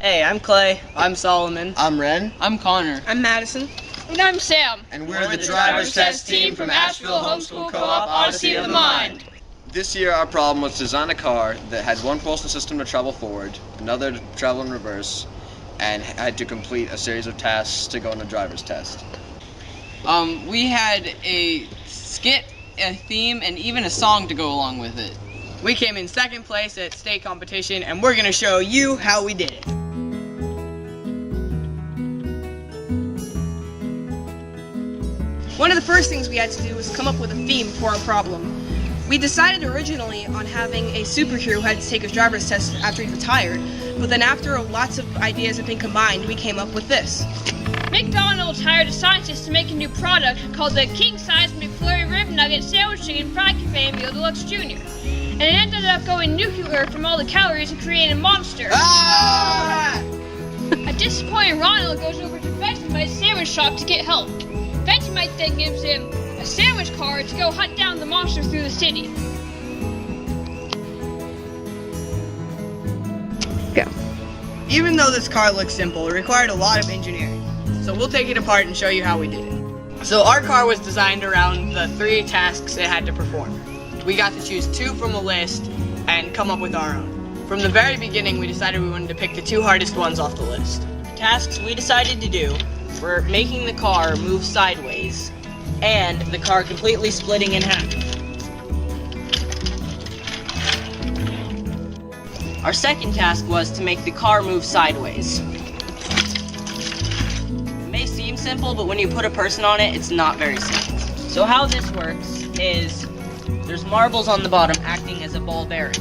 Hey, I'm Clay. I'm Solomon. I'm Ren. I'm Connor. I'm Madison. And I'm Sam. And we're the driver's test team from Asheville Homeschool Co-op Odyssey of the Mind. This year our problem was to design a car that had one propulsion system to travel forward, another to travel in reverse, and had to complete a series of tasks to go on the driver's test. We had a skit, a theme, and even a song to go along with it. We came in second place at state competition, and we're going to show you how we did it. One of the first things we had to do was come up with a theme for our problem. We decided originally on having a superhero who had to take his driver's test after he retired, but then after lots of ideas had been combined, we came up with this. McDonald's hired a scientist to make a new product called the King-Size McFlurry Rib Nugget Sandwich Chicken Fried Cafe Meal Deluxe Jr. And it ended up going nuclear from all the calories and created a monster. Ah! A disappointed Ronald goes over to Vegemite's sandwich shop to get help. Vegemite then gives him a sandwich car to go hunt down the monster through the city. Go. Even though this car looks simple, it required a lot of engineering. So we'll take it apart and show you how we did it. So our car was designed around the 3 tasks it had to perform. We got to choose 2 from a list and come up with our own. From the very beginning, we decided we wanted to pick the 2 hardest ones off the list. The tasks we decided to do were making the car move sideways and the car completely splitting in half. Our second task was to make the car move sideways. It may seem simple, but when you put a person on it, it's not very simple. So how this works is there's marbles on the bottom acting as a ball bearing.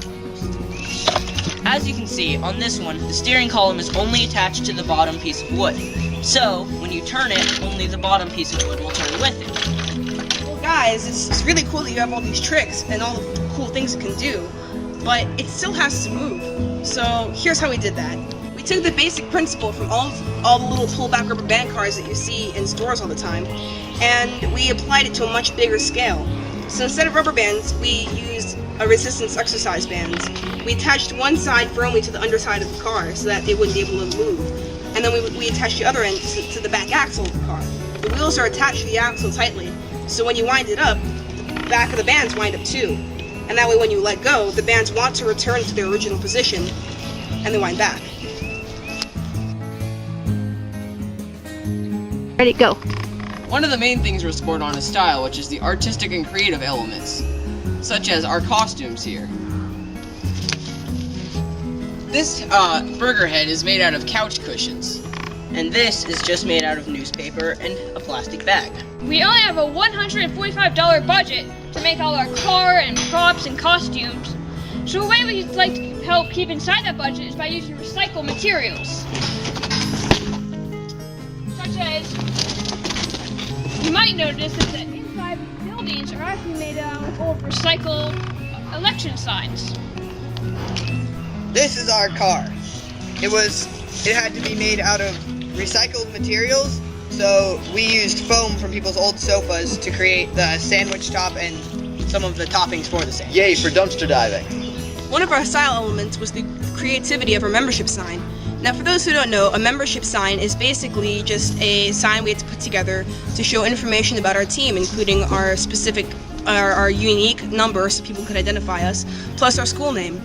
As you can see, on this one, the steering column is only attached to the bottom piece of wood. So, when you turn it, only the bottom piece of wood will turn with it. Well guys, it's really cool that you have all these tricks and all the cool things it can do, but it still has to move. So, here's how we did that. We took the basic principle from all the little pullback rubber band cars that you see in stores all the time, and we applied it to a much bigger scale. So instead of rubber bands, we used a resistance exercise bands. We attached one side firmly to the underside of the car so that it wouldn't be able to move. And then we attached the other end to the back axle of the car. The wheels are attached to the axle tightly, so when you wind it up, the back of the bands wind up too. And that way when you let go, the bands want to return to their original position, and they wind back. Ready, go. One of the main things we're scored on is style, which is the artistic and creative elements, such as our costumes here. This burger head is made out of couch cushions. And this is just made out of newspaper and a plastic bag. We only have a $145 budget to make all our car and props and costumes. So a way we'd like to help keep inside that budget is by using recycled materials. Such as, you might notice is that inside the buildings are actually made out of old recycled election signs. This is our car. It had to be made out of recycled materials, so we used foam from people's old sofas to create the sandwich top and some of the toppings for the sandwich. Yay for dumpster diving! One of our style elements was the creativity of our membership sign. Now for those who don't know, a membership sign is basically just a sign we had to put together to show information about our team, including our specific, our unique number so people could identify us, plus our school name.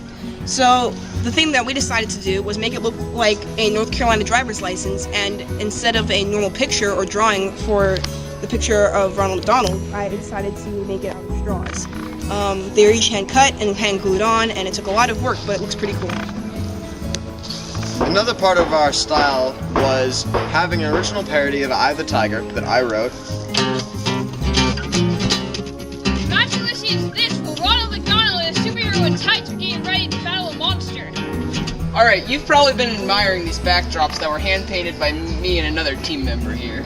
So the thing that we decided to do was make it look like a North Carolina driver's license, and instead of a normal picture or drawing for the picture of Ronald McDonald, I decided to make it out of straws. They were each hand cut and hand glued on, and it took a lot of work, but it looks pretty cool. Another part of our style was having an original parody of Eye of the Tiger that I wrote. Imagine listening to this while Ronald McDonald and a superhero in tights are getting ready to battle a monster. Alright, you've probably been admiring these backdrops that were hand-painted by me and another team member here.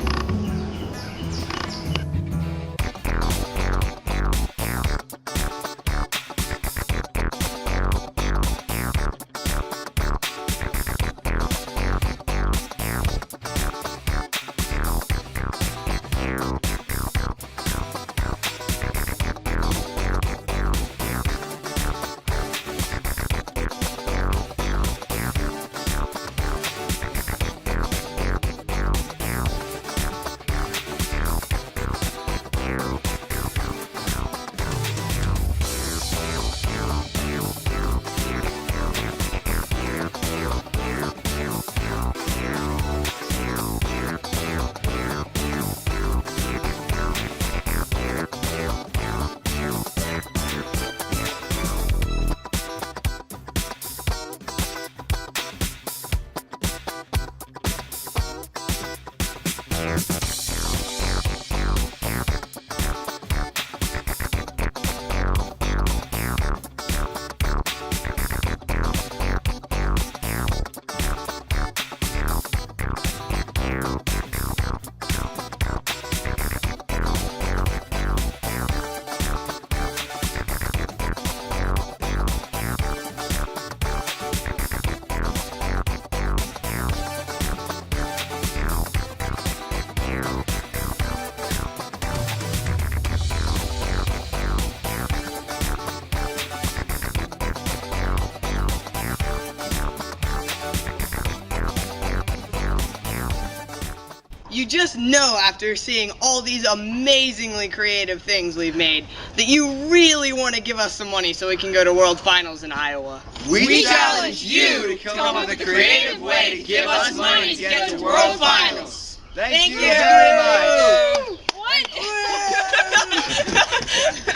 you just know after seeing all these amazingly creative things we've made that you really want to give us some money so we can go to World Finals in Iowa. We challenge you to come up with a creative way to give us money to get to World Finals. Thank you very much. What?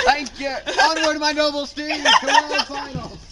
Thank you. Onward, my noble steeds, to World Finals.